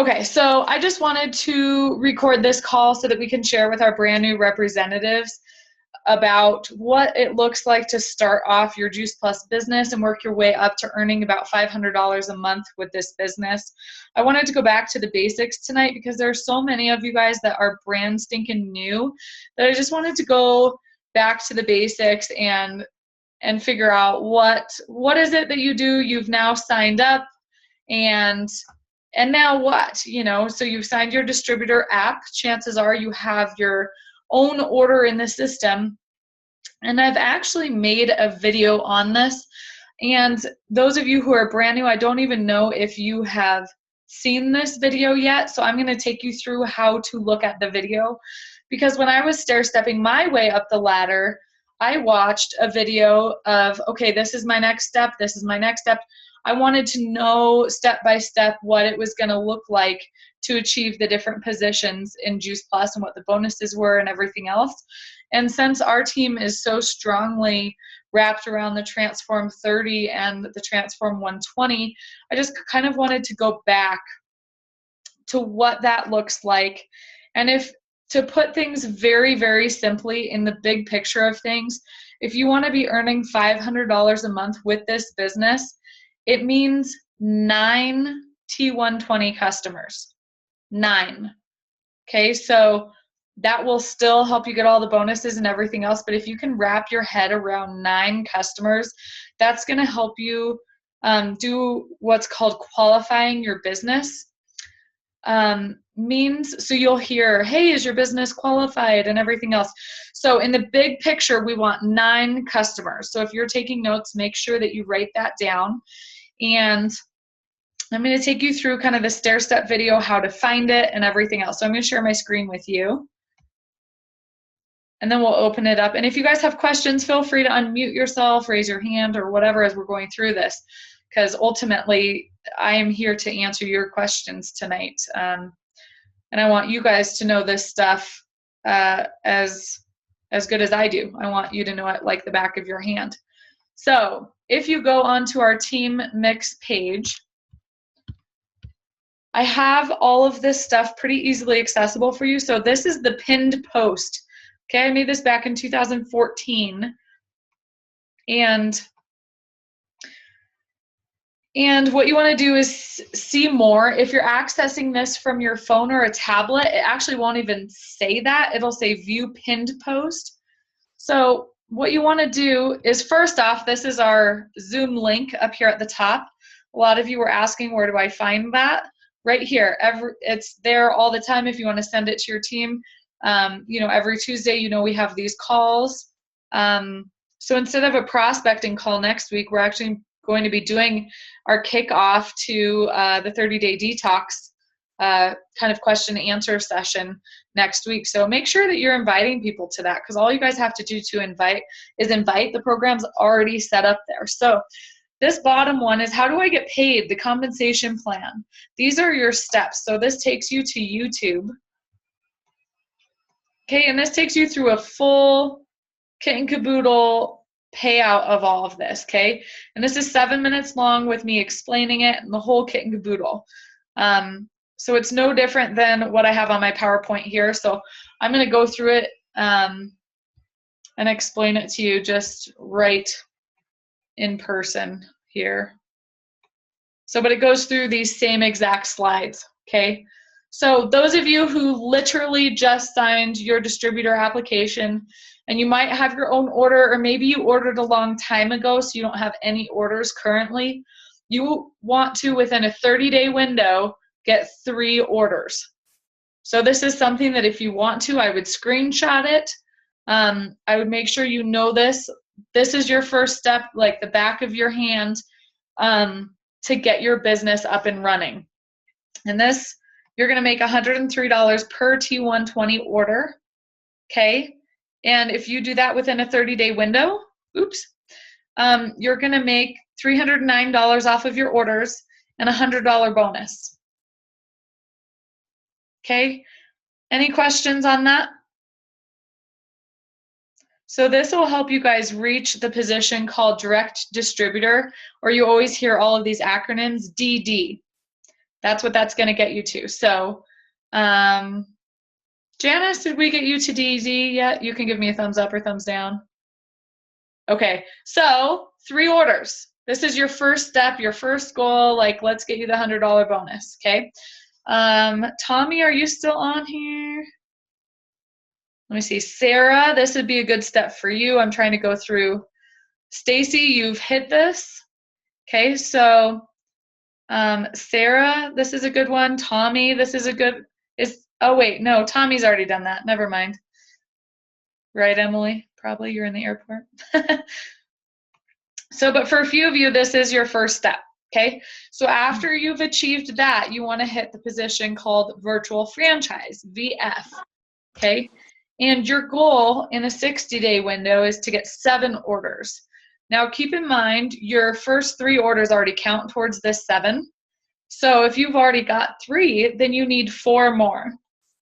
Okay, so I just wanted to record this call so that we can share with our brand new representatives about what it looks like to start off your Juice Plus business and work your way up to earning about $500 a month with this business. I wanted to go back to the basics tonight because there are so many of you guys that are brand stinking new that I just wanted to go back to the basics and figure out what is it that you do. You've now signed up, and now what? So you've signed your distributor app. Chances are you have your own order in the system. And I've actually made a video on this. And those of you who are brand new, I don't even know if you have seen this video yet. So I'm going to take you through how to look at the video. Because when I was stair-stepping my way up the ladder, I watched a video of, okay, this is my next step. This is my next step. I wanted to know step by step what it was going to look like to achieve the different positions in Juice Plus and what the bonuses were and everything else. And since our team is so strongly wrapped around the Transform 30 and the Transform 120, I just kind of wanted to go back to what that looks like. And to put things very, very simply in the big picture of things, if you want to be earning $500 a month with this business, it means 9 T120 customers. 9. Okay, so that will still help you get all the bonuses and everything else, but if you can wrap your head around 9 customers, that's going to help you do what's called qualifying your business. So you'll hear, hey, is your business qualified and everything else. So in the big picture, we want 9 customers. So if you're taking notes, make sure that you write that down. And I'm going to take you through kind of the stair-step video, how to find it and everything else. So I'm going to share my screen with you. And then we'll open it up. And if you guys have questions, feel free to unmute yourself, raise your hand or whatever as we're going through this. Because ultimately, I am here to answer your questions tonight. And I want you guys to know this stuff as good as I do. I want you to know it like the back of your hand. So if you go onto our Team Mix page, I have all of this stuff pretty easily accessible for you. So this is the pinned post. Okay, I made this back in 2014. And what you want to do is see more. If you're accessing this from your phone or a tablet, it actually won't even say that. It'll say view pinned post. So what you want to do is, first off, this is our Zoom link up here at the top. A lot of you were asking, where do I find that? Right here. It's there all the time if you want to send it to your team. Every Tuesday, we have these calls. So instead of a prospecting call next week, we're actually going to be doing our kickoff to the 30-day detox kind of question and answer session next week. So make sure that you're inviting people to that, because all you guys have to do to invite. The program's already set up there. So this bottom one is, how do I get paid? The compensation plan. These are your steps. So this takes you to YouTube. Okay, and this takes you through a full kit and caboodle payout of all of this, okay? And this is 7 minutes long with me explaining it and the whole kit and caboodle. So it's no different than what I have on my PowerPoint here. So I'm going to go through it and explain it to you just right in person here. But it goes through these same exact slides, okay? So those of you who literally just signed your distributor application, and you might have your own order, or maybe you ordered a long time ago so you don't have any orders currently, you want to, within a 30-day window, get 3 orders. So this is something that if you want to, I would screenshot it. I would make sure you know this. This is your first step, like the back of your hand, to get your business up and running. And this, you're going to make $103 per T120 order, okay? And if you do that within a 30-day window, you're going to make $309 off of your orders and a $100 bonus. Okay? Any questions on that? So this will help you guys reach the position called direct distributor, or you always hear all of these acronyms, DD. That's what that's going to get you to. So, Janice, did we get you to DZ yet? You can give me a thumbs up or thumbs down. Okay, so 3 orders. This is your first step, your first goal. Like, let's get you the $100 bonus, okay? Tommy, are you still on here? Let me see. Sarah, this would be a good step for you. I'm trying to go through. Stacy, you've hit this. Okay, so Sarah, this is a good one. Tommy, this is a good, oh wait, no, Tommy's already done that. Never mind. Right, Emily? Probably you're in the airport. So, but for a few of you, this is your first step, okay? So after you've achieved that, you want to hit the position called virtual franchise, VF, okay? And your goal in a 60-day window is to get 7 orders. Now, keep in mind, your first 3 orders already count towards this 7. So if you've already got 3, then you need 4 more.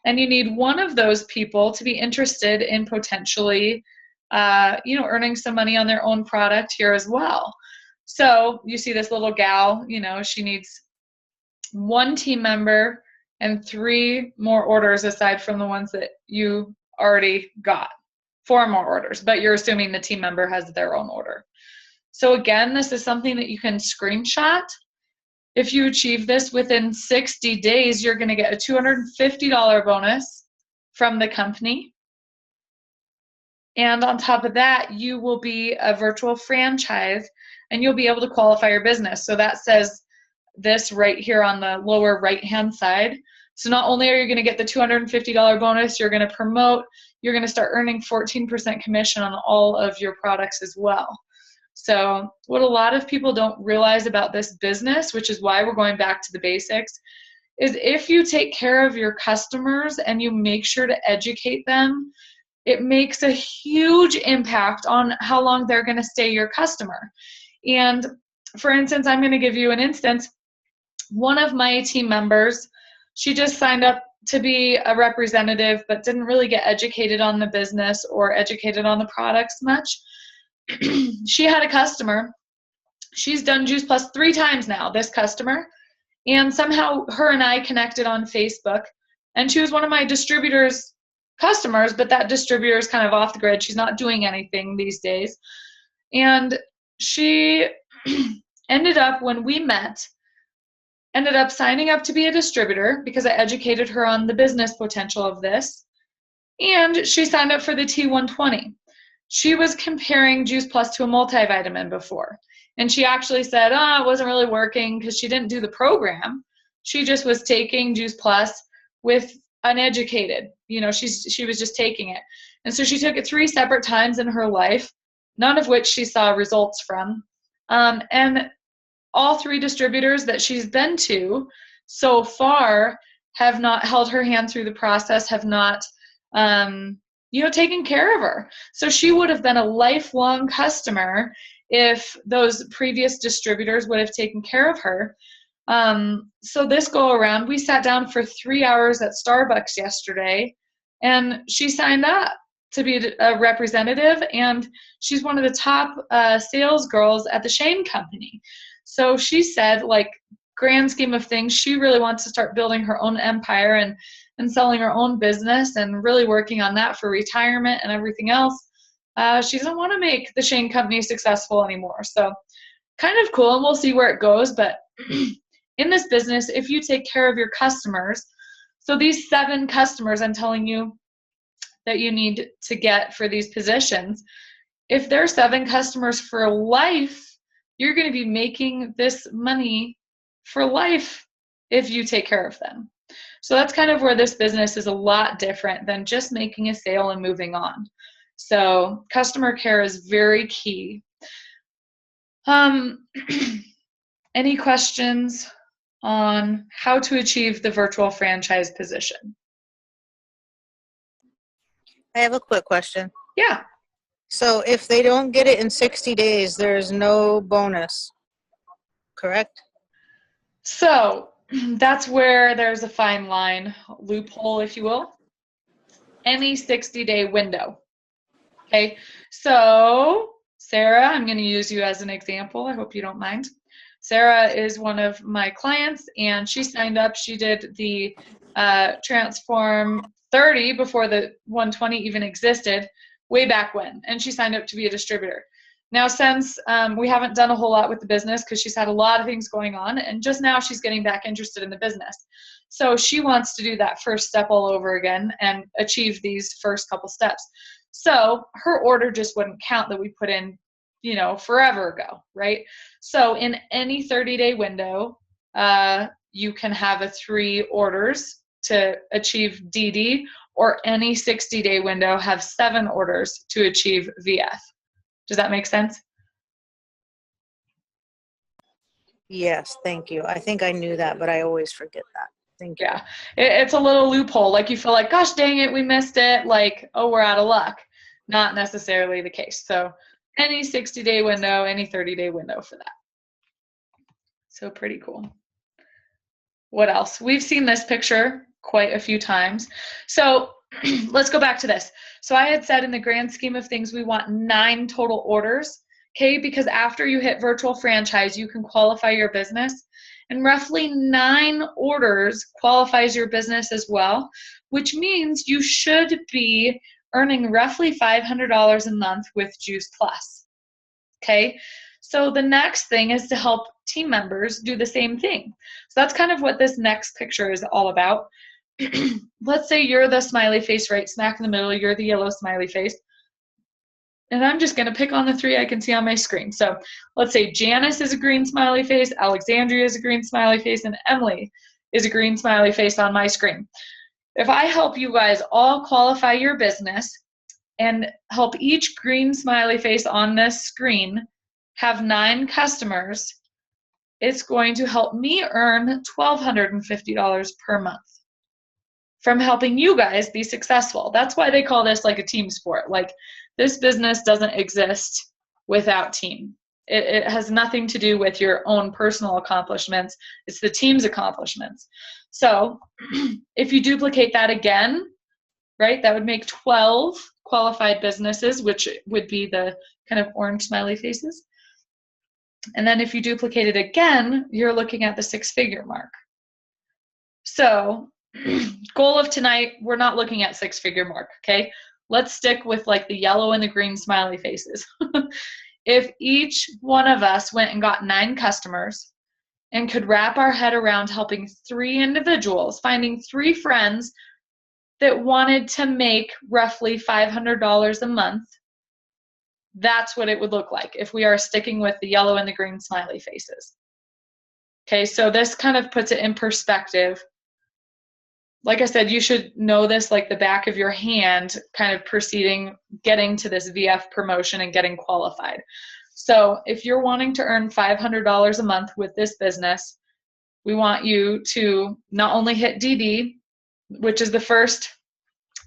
And you need one of those people to be interested in potentially earning some money on their own product here as well. So you see this little gal, she needs 1 team member and 3 more orders aside from the ones that you already got. 4 more orders, but you're assuming the team member has their own order. So again, this is something that you can screenshot. If you achieve this within 60 days, you're going to get a $250 bonus from the company. And on top of that, you will be a virtual franchise and you'll be able to qualify your business. So that says this right here on the lower right-hand side. So not only are you going to get the $250 bonus, you're going to promote, you're going to start earning 14% commission on all of your products as well. So what a lot of people don't realize about this business, which is why we're going back to the basics, is if you take care of your customers and you make sure to educate them, it makes a huge impact on how long they're going to stay your customer. And for instance, I'm going to give you an instance. One of my team members, she just signed up to be a representative, but didn't really get educated on the business or educated on the products much. She had a customer. She's done Juice Plus 3 times now, this customer. And somehow her and I connected on Facebook. And she was one of my distributor's customers, but that distributor is kind of off the grid. She's not doing anything these days. And she ended up, when we met, ended up signing up to be a distributor because I educated her on the business potential of this. And she signed up for the T120. She was comparing Juice Plus to a multivitamin before. And she actually said, it wasn't really working because she didn't do the program. She just was taking Juice Plus with uneducated. She was just taking it. And so she took it 3 separate times in her life, none of which she saw results from. And all 3 distributors that she's been to so far have not held her hand through the process, have not taken care of her. So she would have been a lifelong customer if those previous distributors would have taken care of her. So this go around, we sat down for 3 hours at Starbucks yesterday, and she signed up to be a representative, and she's one of the top sales girls at the Shane Company. So she said, grand scheme of things, she really wants to start building her own empire and selling her own business and really working on that for retirement and everything else. She doesn't want to make the Shane Company successful anymore. So kind of cool, and we'll see where it goes. But in this business, if you take care of your customers, so these 7 customers I'm telling you that you need to get for these positions, if they're 7 customers for life, you're going to be making this money for life if you take care of them. So that's kind of where this business is a lot different than just making a sale and moving on. So customer care is very key. Any questions on how to achieve the virtual franchise position? I have a quick question. Yeah. So if they don't get it in 60 days, there's no bonus, correct? So that's where there's a fine line, loophole, if you will. Any 60-day window. Okay, so Sarah, I'm going to use you as an example. I hope you don't mind. Sarah is one of my clients, and she signed up. She did the Transform 30 before the 120 even existed, way back when, and she signed up to be a distributor. Now, since we haven't done a whole lot with the business because she's had a lot of things going on, and just now she's getting back interested in the business. So she wants to do that first step all over again and achieve these first couple steps. So her order just wouldn't count that we put in, forever ago, right? So in any 30-day window, you can have a 3 orders to achieve DD, or any 60-day window have 7 orders to achieve VF. Does that make sense? Yes, thank you. I think I knew that, but I always forget that. Thank you. Yeah, it's a little loophole. Like you feel like, gosh, dang it, we missed it. Like, oh, we're out of luck. Not necessarily the case. So any 60-day window, any 30-day window for that. So pretty cool. What else? We've seen this picture quite a few times. So let's go back to this. So I had said in the grand scheme of things, we want 9 total orders, okay? Because after you hit virtual franchise, you can qualify your business. And roughly 9 orders qualifies your business as well, which means you should be earning roughly $500 a month with Juice Plus, okay? So the next thing is to help team members do the same thing. So that's kind of what this next picture is all about. Let's say you're the smiley face right smack in the middle, you're the yellow smiley face. And I'm just going to pick on the 3 I can see on my screen. So let's say Janice is a green smiley face, Alexandria is a green smiley face, and Emily is a green smiley face on my screen. If I help you guys all qualify your business and help each green smiley face on this screen have 9 customers, it's going to help me earn $1,250 per month from helping you guys be successful. That's why they call this like a team sport. Like, this business doesn't exist without team. It has nothing to do with your own personal accomplishments. It's the team's accomplishments. So if you duplicate that again, right, that would make 12 qualified businesses, which would be the kind of orange smiley faces. And then if you duplicate it again, you're looking at the 6-figure mark. So goal of tonight, we're not looking at 6-figure mark, okay? Let's stick with like the yellow and the green smiley faces. If each one of us went and got 9 customers and could wrap our head around helping 3 individuals, finding 3 friends that wanted to make roughly $500 a month, that's what it would look like if we are sticking with the yellow and the green smiley faces. Okay, so this kind of puts it in perspective. Like I said, you should know this like the back of your hand, kind of getting to this VF promotion and getting qualified. So if you're wanting to earn $500 a month with this business, we want you to not only hit DD, which is the first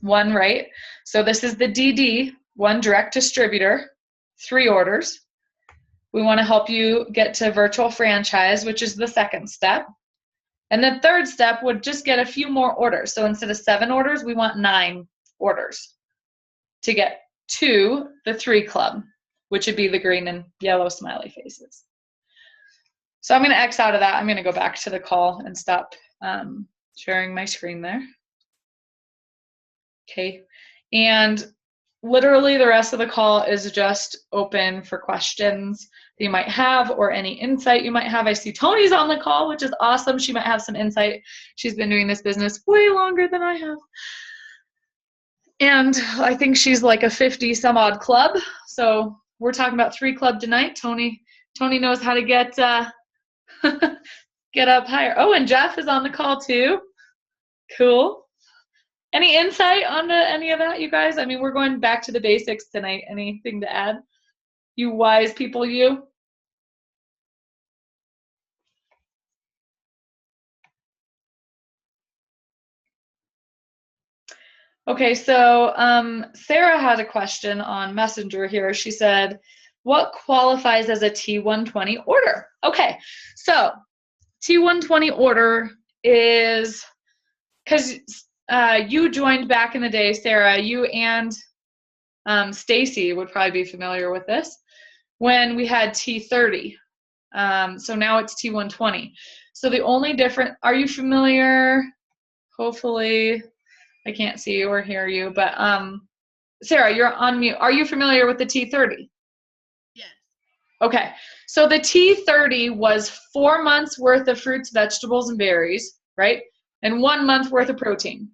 one, right? So this is the DD, 1 direct distributor, 3 orders. We want to help you get to virtual franchise, which is the second step. And the third step would just get a few more orders. So instead of 7 orders, we want 9 orders to get to the 3 club, which would be the green and yellow smiley faces. So I'm going to X out of that. I'm going to go back to the call and stop sharing my screen there. Okay. And literally the rest of the call is just open for questions that you might have or any insight you might have. I see Tony's on the call, which is awesome. She might have some insight. She's been doing this business way longer than I have. And I think she's like a 50 some odd club. So we're talking about 3 club tonight. Tony knows how to get get up higher. Oh, and Jeff is on the call too. Cool. Any insight on any of that, you guys? I mean, we're going back to the basics tonight. Anything to add? You wise people, you? Okay, so Sarah had a question on Messenger here. She said, what qualifies as a T120 order? Okay, so T120 order is, because you joined back in the day, Sarah, you and Stacy would probably be familiar with this, when we had T30. So now it's T120. So the only different, are you familiar? Hopefully, I can't see you or hear you, but Sarah, you're on mute. Are you familiar with the T30? Yes. Okay, so the T30 was 4 months worth of fruits, vegetables, and berries, right? And 1 month worth of protein.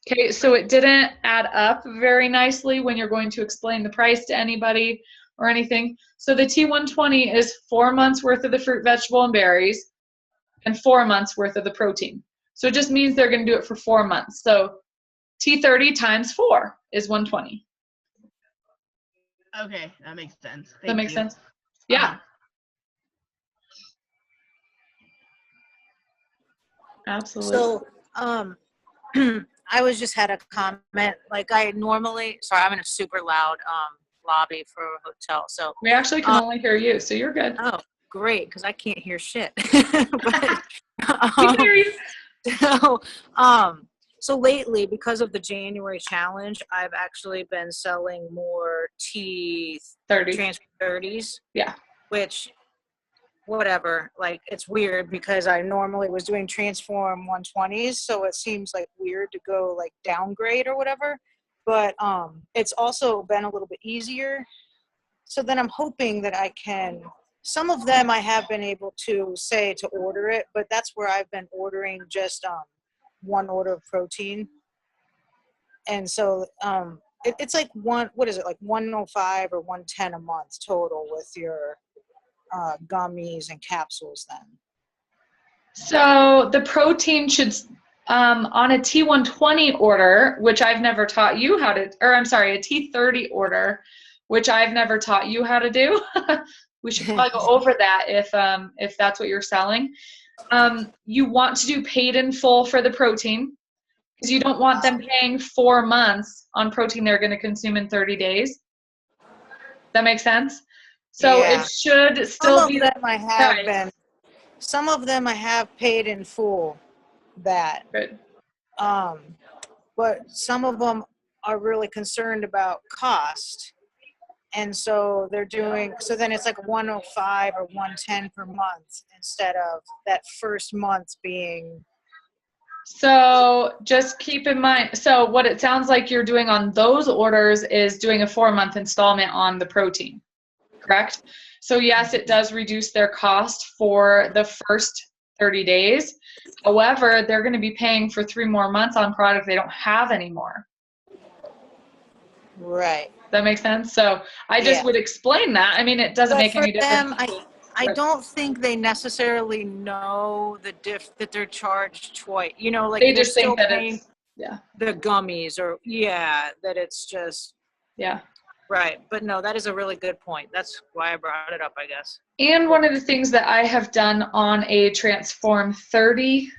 Okay, so it didn't add up very nicely when you're going to explain the price to anybody or anything. So the T120 is 4 months worth of the fruit, vegetable, and berries, and 4 months worth of the protein. So it just means they're going to do it for 4 months. So T30 times 4 is 120. Okay, that makes sense. Does that make sense? Yeah. Absolutely. So, I was just had a comment. Like I normally, sorry, I'm in a super loud lobby for a hotel. So we actually can only hear you, so you're good. Oh, great, because I can't hear shit. We can hear you. So lately, because of the January challenge, I've actually been selling more Transform 30s. Yeah. Which, whatever, like it's weird because I normally was doing Transform 120s, so it seems like weird to go like downgrade or whatever. But it's also been a little bit easier. So then I'm hoping that I can. Some of them I have been able to say to order it, but that's where I've been ordering just one order of protein. And so it's like what is it, like 105 or 110 a month total with your gummies and capsules then. So the protein should, on a T120 order, which I've never taught you how to, or I'm sorry, a T30 order, which I've never taught you how to do. We should probably go over that if that's what you're selling. You want to do paid in full for the protein because you don't want them paying 4 months on protein they're going to consume in 30 days. That makes sense? So Yeah. it should still be. Some of them I have paid in full that. Good. But some of them are really concerned about cost. And so they're doing, so then it's like 105 or 110 per month instead of that first month being. So just keep in mind, so what it sounds like you're doing on those orders is doing a 4-month installment on the protein, correct? So yes, it does reduce their cost for the first 30 days. However, they're going to be paying for 3 more months on product they don't have anymore. Right. That makes sense? So I just would explain that. I mean, it doesn't make any difference. I don't think they necessarily know that they're charged twice. You know, like they just think that it's the gummies or that it's just right. But no, that is a really good point. That's why I brought it up, I guess. And one of the things that I have done on a Transform 30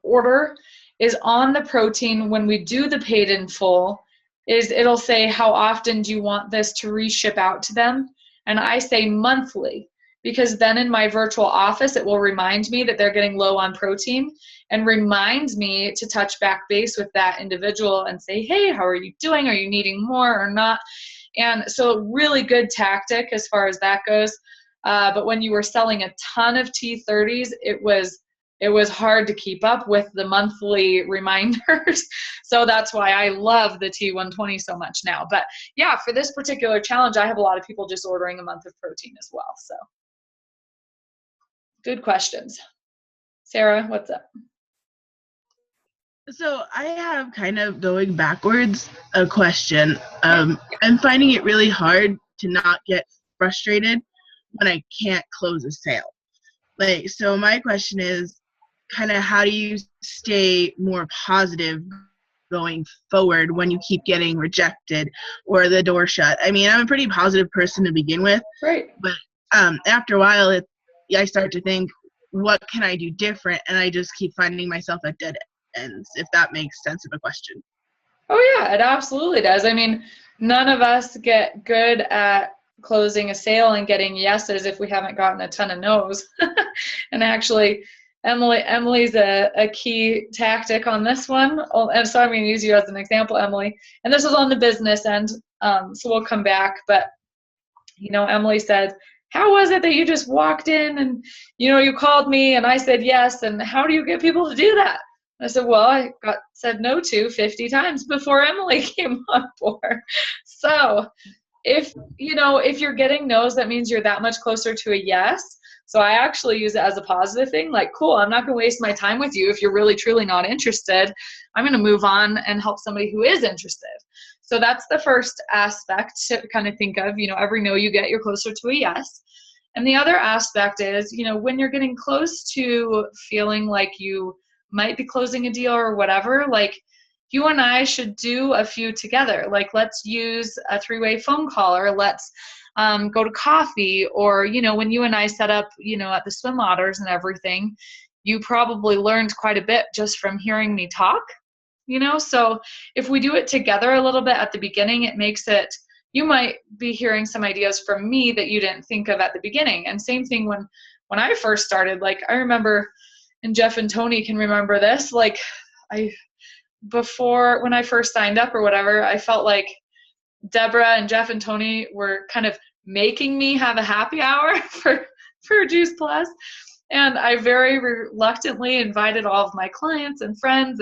order is on the protein when we do the paid in full is it'll say how often do you want this to reship out to them, and I say monthly because then in my virtual office it will remind me that they're getting low on protein and reminds me to touch back base with that individual and say, hey, how are you doing? Are you needing more or not? And so really good tactic as far as that goes. But when you were selling a ton of T30s, it was hard to keep up with the monthly reminders. So that's why I love the T120 so much now. But yeah, for this particular challenge, I have a lot of people just ordering a month of protein as well. So good questions. Sarah, what's up? So I have kind of going backwards a question. I'm finding it really hard to not get frustrated when I can't close a sale. Like, so my question is kind of how do you stay more positive going forward when you keep getting rejected or the door shut? I mean, I'm a pretty positive person to begin with. Right. But after a while, I start to think, what can I do different? And I just keep finding myself at dead ends, if that makes sense of a question. Oh yeah, it absolutely does. I mean, none of us get good at closing a sale and getting yeses if we haven't gotten a ton of no's. And actually, Emily's a key tactic on this one. And so I'm going to use you as an example, Emily. And this is on the business end, so we'll come back. But, you know, Emily said, how was it that you just walked in and, you called me and I said yes, and how do you get people to do that? I said, well, I got said no to 50 times before Emily came on board. So if you're getting no's, that means you're that much closer to a yes. So I actually use it as a positive thing. Like, cool, I'm not going to waste my time with you if you're really, truly not interested. I'm going to move on and help somebody who is interested. So that's the first aspect to kind of think of. Every no you get, you're closer to a yes. And the other aspect is, when you're getting close to feeling like you might be closing a deal or whatever, like, you and I should do a few together. Like, let's use a 3-way phone call, or let's go to coffee, or, when you and I set up, at the Swim Otters and everything, you probably learned quite a bit just from hearing me talk, so if we do it together a little bit at the beginning, it makes it, you might be hearing some ideas from me that you didn't think of at the beginning. And same thing when I first started, like, I remember, and Jeff and Tony can remember this, like, before, when I first signed up or whatever, I felt like Deborah and Jeff and Tony were kind of making me have a happy hour for Juice Plus. And I very reluctantly invited all of my clients and friends,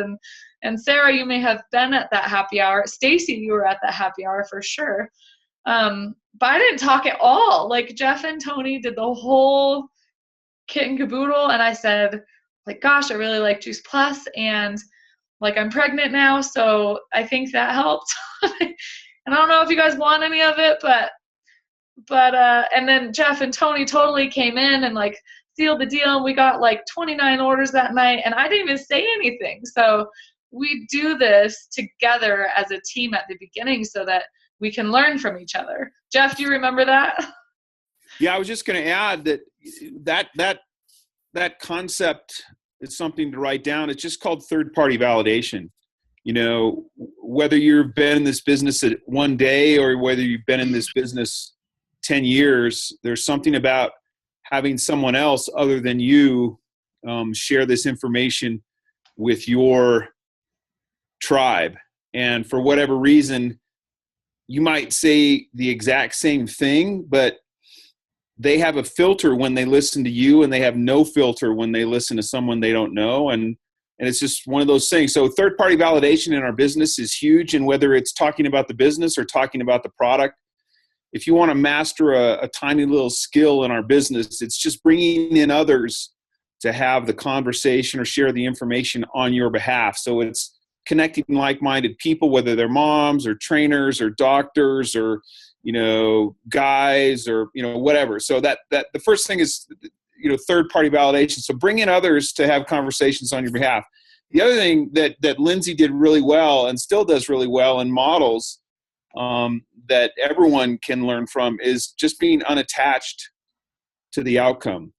and Sarah, you may have been at that happy hour. Stacy, you were at that happy hour for sure. But I didn't talk at all. Like, Jeff and Tony did the whole kit and caboodle, and I said, like, gosh, I really like Juice Plus, and like, I'm pregnant now, so I think that helped. And I don't know if you guys want any of it, but and then Jeff and Tony totally came in and like sealed the deal, and we got like 29 orders that night, and I didn't even say anything. So we do this together as a team at the beginning so that we can learn from each other. Jeff, do you remember that? Yeah, I was just going to add that concept is something to write down. It's just called third-party validation. Whether you've been in this business at one day or whether you've been in this business 10 years, there's something about having someone else other than you share this information with your tribe. And for whatever reason, you might say the exact same thing, but they have a filter when they listen to you, and they have no filter when they listen to someone they don't know. And it's just one of those things. So third-party validation in our business is huge. And whether it's talking about the business or talking about the product, if you want to master a tiny little skill in our business, it's just bringing in others to have the conversation or share the information on your behalf. So it's connecting like-minded people, whether they're moms or trainers or doctors or, guys or, whatever. So that the first thing is, third-party validation. So bring in others to have conversations on your behalf. The other thing that Lindsay did really well and still does really well and models that everyone can learn from is just being unattached to the outcome.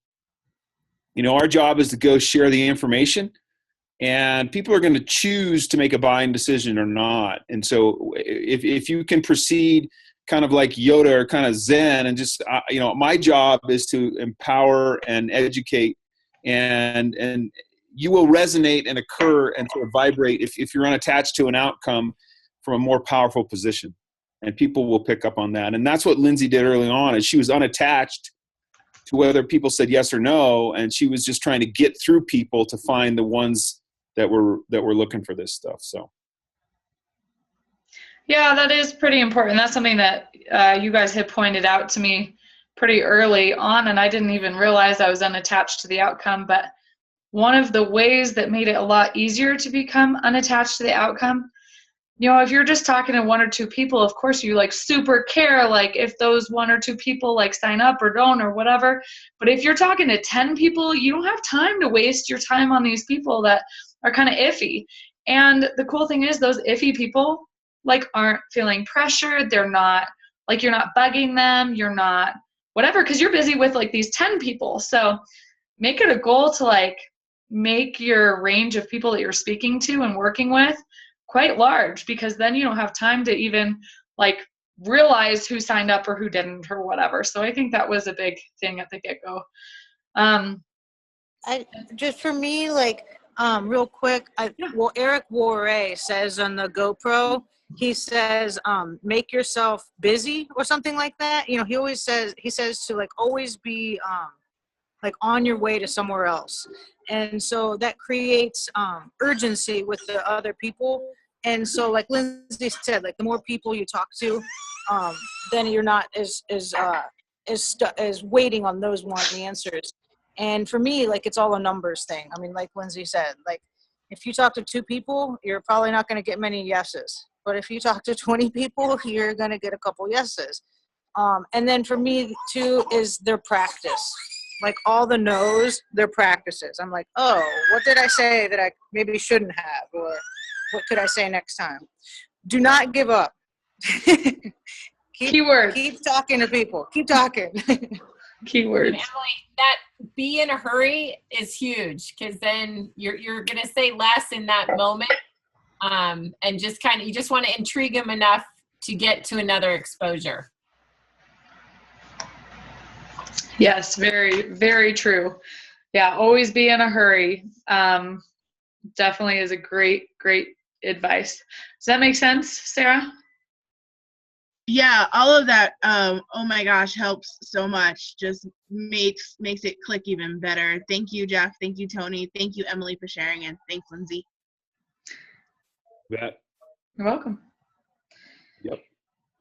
Our job is to go share the information, and people are going to choose to make a buying decision or not. And so if you can proceed kind of like Yoda or kind of Zen and just, my job is to empower and educate, and you will resonate and occur and sort of vibrate if you're unattached to an outcome from a more powerful position, and people will pick up on that. And that's what Lindsay did early on, is she was unattached to whether people said yes or no, and she was just trying to get through people to find the ones that were looking for this stuff. So. Yeah, that is pretty important. That's something that you guys had pointed out to me pretty early on, and I didn't even realize I was unattached to the outcome. But one of the ways that made it a lot easier to become unattached to the outcome, if you're just talking to one or two people, of course you like super care, like if those one or two people like sign up or don't or whatever. But if you're talking to 10 people, you don't have time to waste your time on these people that are kind of iffy. And the cool thing is, those iffy people like aren't feeling pressured. They're not like, you're not bugging them. You're not whatever, because you're busy with like these 10 people. So make it a goal to like make your range of people that you're speaking to and working with quite large, because then you don't have time to even like realize who signed up or who didn't or whatever. So I think that was a big thing at the get-go. Just for me, like real quick, well, Eric Worre says on the GoPro, he says, make yourself busy or something like that. You know, he says to like always be like on your way to somewhere else. And so that creates urgency with the other people. And so like Lindsay said, like the more people you talk to, then you're not as waiting on those wanting answers. And for me, like it's all a numbers thing. I mean, like Lindsay said, like if you talk to 2 people, you're probably not going to get many yeses. But if you talk to 20 people, you're going to get a couple yeses. And then for me too is their practice. Like all the no's, their practices. I'm like, oh, what did I say that I maybe shouldn't have? Or what could I say next time? Do not give up. Keyword. Keep talking to people. Keep talking. Keywords. Emily, that be in a hurry is huge, because then you're going to say less in that moment, and just kind of, you just want to intrigue them enough to get to another exposure. Yes, very, very true. Yeah, always be in a hurry. Definitely is a great, great advice. Does that make sense, Sarah? Yeah, all of that, oh my gosh, helps so much. Just makes it click even better. Thank you, Jeff. Thank you, Tony. Thank you, Emily, for sharing, and thanks, Lindsay. Yeah. You're welcome. Yep.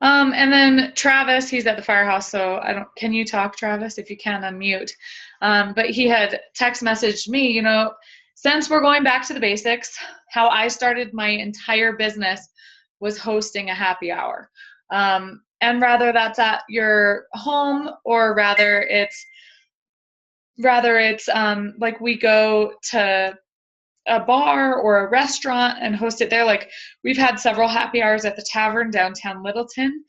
And then Travis, he's at the firehouse, so can you talk, Travis? If you can, unmute. But he had text messaged me, you know, since we're going back to the basics, how I started my entire business was hosting a happy hour. And rather that's at your home, or rather it's like we go to a bar or a restaurant and host it there. Like we've had several happy hours at the Tavern downtown Littleton.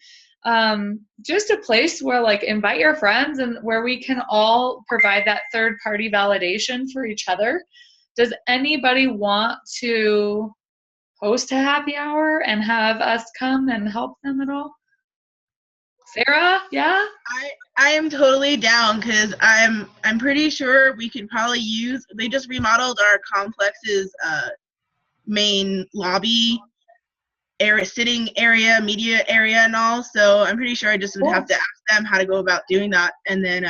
Just a place where like invite your friends and where we can all provide that third party validation for each other. Does anybody want to host a happy hour and have us come and help them at all? Sarah, yeah? I am totally down, because I'm pretty sure we could probably use, they just remodeled our complex's main lobby area, sitting area, media area and all, so I'm pretty sure I just would have to ask them how to go about doing that, and then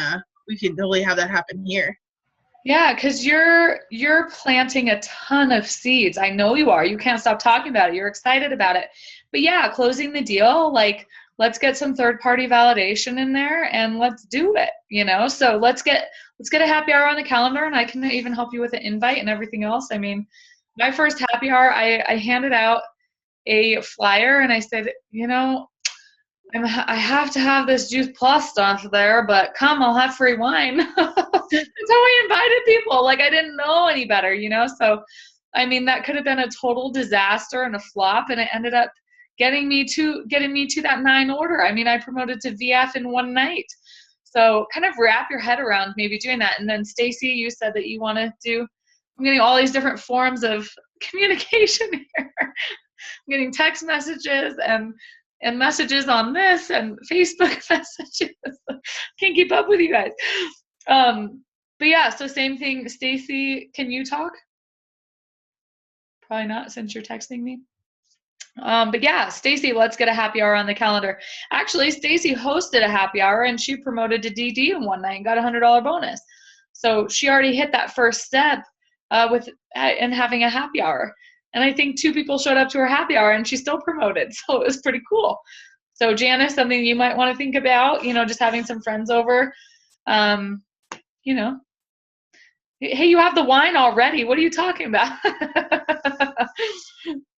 we could totally have that happen here. Yeah, because you're planting a ton of seeds. I know you are. You can't stop talking about it. You're excited about it. But yeah, closing the deal, like let's get some third-party validation in there and let's do it, you know? So let's get a happy hour on the calendar, and I can even help you with an invite and everything else. I mean, my first happy hour, I handed out a flyer and I said, you know, I have to have this Juice Plus stuff there, but come, I'll have free wine. That's how we invited people. Like I didn't know any better, you know? So, I mean, that could have been a total disaster and a flop, and it ended up getting me to that 9 order. I mean, I promoted to VF in one night. So kind of wrap your head around maybe doing that. And then Stacy, you said that you want to do, I'm getting all these different forms of communication here. I'm getting text messages and messages on this and Facebook messages. Can't keep up with you guys. But yeah, so same thing. Stacy, can you talk? Probably not, since you're texting me. But yeah, Stacy, let's get a happy hour on the calendar. Actually, Stacy hosted a happy hour and she promoted to DD in one night and got a $100 bonus. So she already hit that first step in having a happy hour. And I think 2 people showed up to her happy hour and she still promoted. So it was pretty cool. So Janice, something you might want to think about, you know, just having some friends over, you know, hey, you have the wine already. What are you talking about?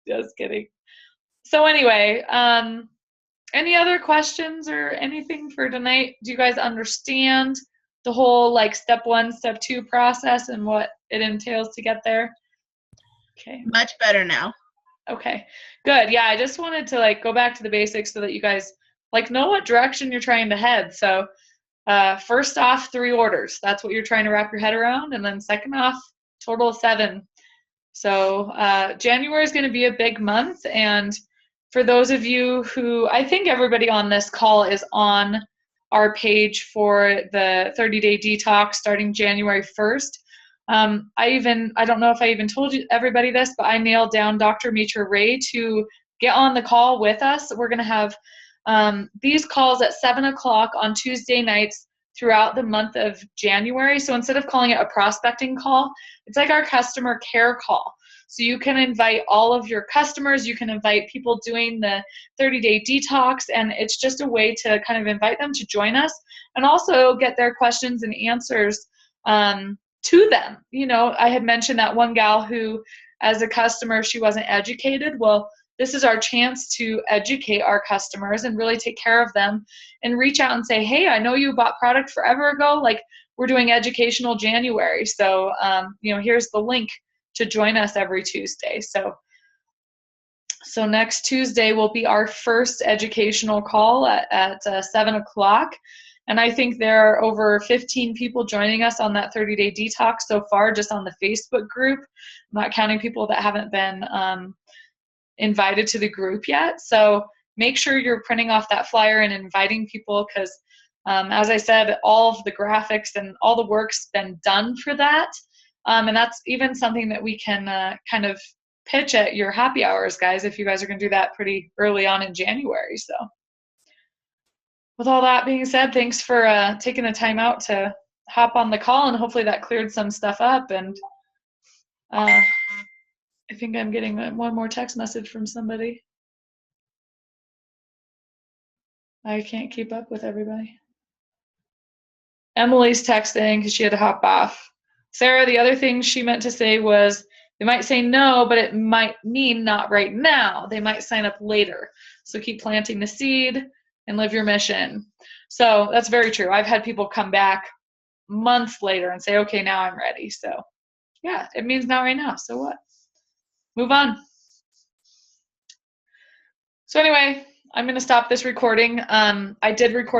Just kidding. So anyway, any other questions or anything for tonight? Do you guys understand the whole like step 1, step 2 process and what it entails to get there? Okay. Much better now. Okay, good. Yeah, I just wanted to like go back to the basics so that you guys like know what direction you're trying to head. So first off, 3 orders. That's what you're trying to wrap your head around. And then second off, total of 7. So January is going to be a big month. And for those of you who, I think everybody on this call is on our page for the 30-day detox starting January 1st. I don't know if I even told you everybody this, but I nailed down Dr. Mitra Ray to get on the call with us. We're going to have these calls at 7 o'clock on Tuesday nights throughout the month of January. So instead of calling it a prospecting call, it's like our customer care call. So you can invite all of your customers, you can invite people doing the 30-day detox, and it's just a way to kind of invite them to join us and also get their questions and answers to them. You know, I had mentioned that one gal who, as a customer, she wasn't educated. Well, this is our chance to educate our customers and really take care of them and reach out and say, hey, I know you bought product forever ago. Like, we're doing educational January. So, you know, here's the link to join us every Tuesday. So next Tuesday will be our first educational call at 7 o'clock. And I think there are over 15 people joining us on that 30-day detox so far, just on the Facebook group. I'm not counting people that haven't been invited to the group yet. So make sure you're printing off that flyer and inviting people, because as I said, all of the graphics and all the work's been done for that. And that's even something that we can kind of pitch at your happy hours, guys, if you guys are going to do that pretty early on in January. So with all that being said, thanks for taking the time out to hop on the call, and hopefully that cleared some stuff up. And I think I'm getting one more text message from somebody. I can't keep up with everybody. Emily's texting because she had to hop off. Sarah, the other thing she meant to say was they might say no, but it might mean not right now. They might sign up later. So keep planting the seed and live your mission. So that's very true. I've had people come back months later and say, okay, now I'm ready. So yeah, it means not right now. So what? Move on. So anyway, I'm going to stop this recording. I did record